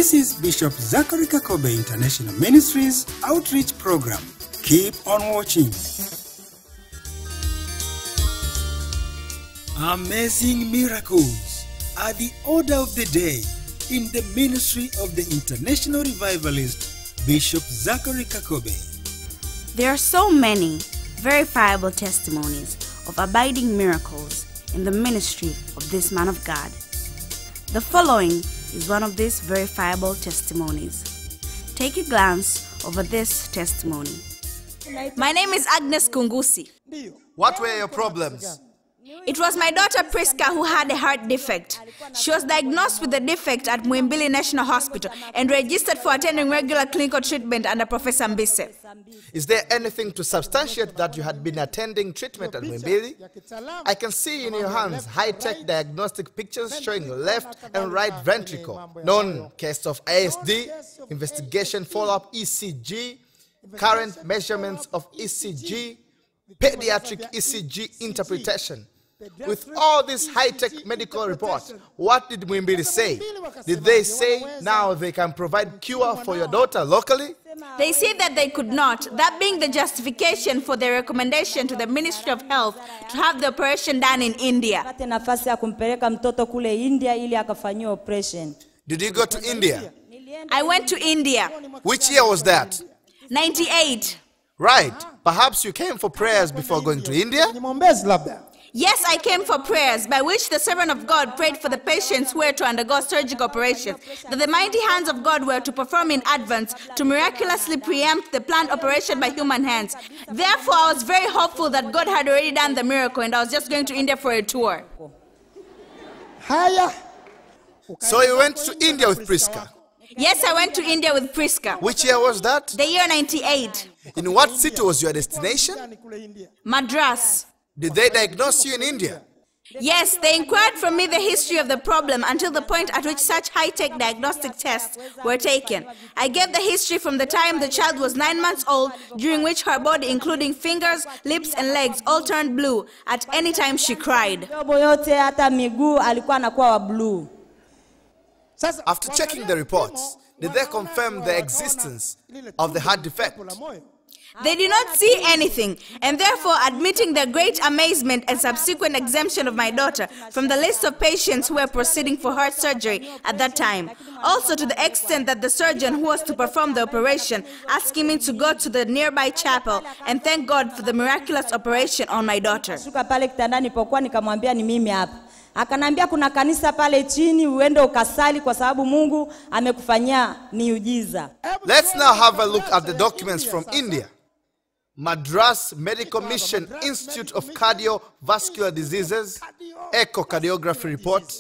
This is Bishop Zachary Kakobe International Ministries Outreach Program. Keep on watching. Amazing miracles are the order of the day in the ministry of the international revivalist Bishop Zachary Kakobe. There are so many verifiable testimonies of abiding miracles in the ministry of this man of God. The following is one of these verifiable testimonies. Take a glance over this testimony. My name is Agnes Kungusi. What were your problems? It was my daughter Prisca who had a heart defect. She was diagnosed with the defect at Muhimbili National Hospital and registered for attending regular clinical treatment under Professor Mbise. Is there anything to substantiate that you had been attending treatment at Muhimbili? I can see in your hands high-tech diagnostic pictures showing left and right ventricle, known case of ASD, investigation follow-up ECG, current measurements of ECG, pediatric ECG interpretation. With all these high-tech medical reports, what did Muhimbili say? Did they say now they can provide cure for your daughter locally? They said that they could not, that being the justification for their recommendation to the Ministry of Health to have the operation done in India. Did you go to India? I went to India. Which year was that? 98. Right. Perhaps you came for prayers before going to India? Yes, I came for prayers, by which the servant of God prayed for the patients who were to undergo surgical operations, that the mighty hands of God were to perform in advance to miraculously preempt the planned operation by human hands. Therefore, I was very hopeful that God had already done the miracle and I was just going to India for a tour. So you went to India with Prisca? Yes, I went to India with Prisca. Which year was that? The year 98. In what city was your destination? Madras. Did they diagnose you in India? Yes, they inquired from me the history of the problem until the point at which such high-tech diagnostic tests were taken. I gave the history from the time the child was 9 months old, during which her body, including fingers, lips, and legs, all turned blue at any time she cried. After checking the reports, did they confirm the existence of the heart defect? They did not see anything, and therefore admitting their great amazement and subsequent exemption of my daughter from the list of patients who were proceeding for heart surgery at that time. Also to the extent that the surgeon who was to perform the operation asking me to go to the nearby chapel and thank God for the miraculous operation on my daughter. Akanambia kuna kanisa pale chini uende ukasali kwa sababu Mungu amekufanyia miujiza. Let's now have a look at the documents from India. Madras Medical Mission Institute of Cardiovascular Diseases, echocardiography report,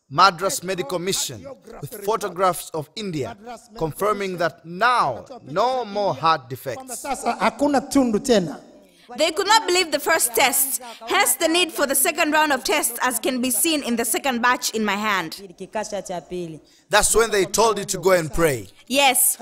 Madras Medical Mission, with photographs of India, confirming that now no more heart defects. They could not believe the first tests, hence the need for the second round of tests, as can be seen in the second batch in my hand. That's when they told you to go and pray. Yes.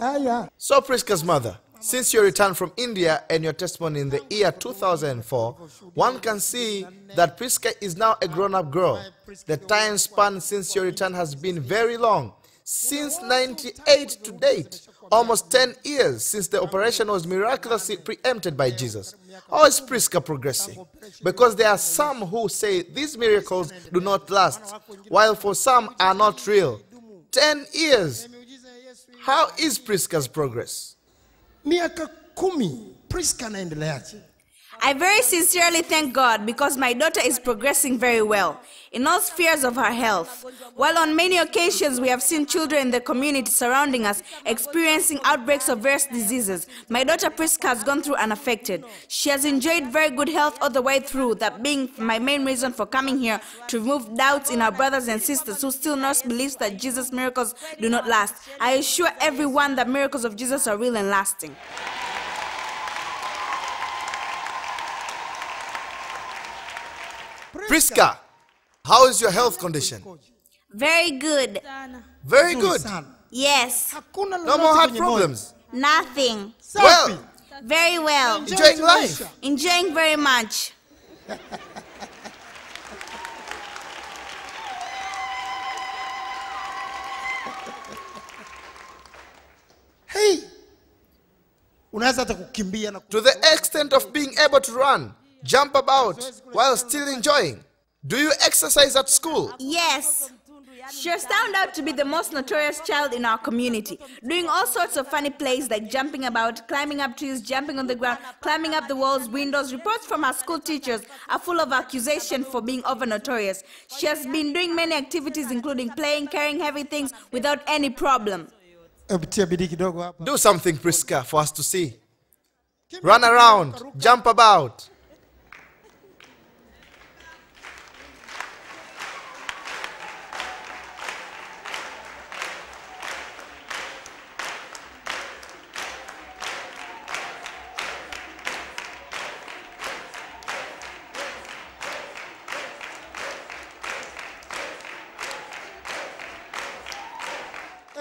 So Prisca's mother, since your return from India and your testimony in the year 2004, one can see that Prisca is now a grown-up girl. The time span since your return has been very long. Since 98 to date, almost 10 years since the operation was miraculously preempted by Jesus. How is Prisca progressing? Because there are some who say these miracles do not last, while for some are not real. 10 years. How is Prisca's progress? I very sincerely thank God because my daughter is progressing very well in all spheres of her health. While on many occasions we have seen children in the community surrounding us experiencing outbreaks of various diseases, my daughter Prisca has gone through unaffected. She has enjoyed very good health all the way through, that being my main reason for coming here, to remove doubts in our brothers and sisters who still nurse beliefs that Jesus' miracles do not last. I assure everyone that miracles of Jesus are real and lasting. Prisca, how is your health condition? Very good. Very good. Yes. No more heart problems. Nothing. Well. Very well. Enjoying life. Enjoying very much. unaweza hata kukimbia na to the extent of being able to run, jump about while still enjoying. Do you exercise at school? Yes. She has turned out to be the most notorious child in our community, doing all sorts of funny plays like jumping about, climbing up trees, jumping on the ground, climbing up the walls, windows. Reports from her school teachers are full of accusations for being over notorious. She has been doing many activities including playing, carrying heavy things without any problem. Do something, Prisca, for us to see. Run around, jump about.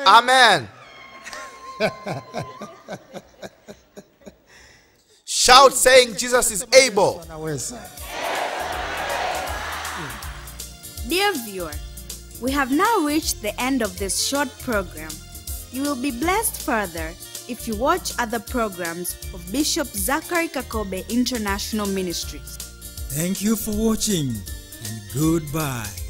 Amen. Shout saying Jesus is able. Dear viewer, we have now reached the end of this short program. You will be blessed further if you watch other programs of Bishop Zachary Kakobe International Ministries. Thank you for watching and goodbye.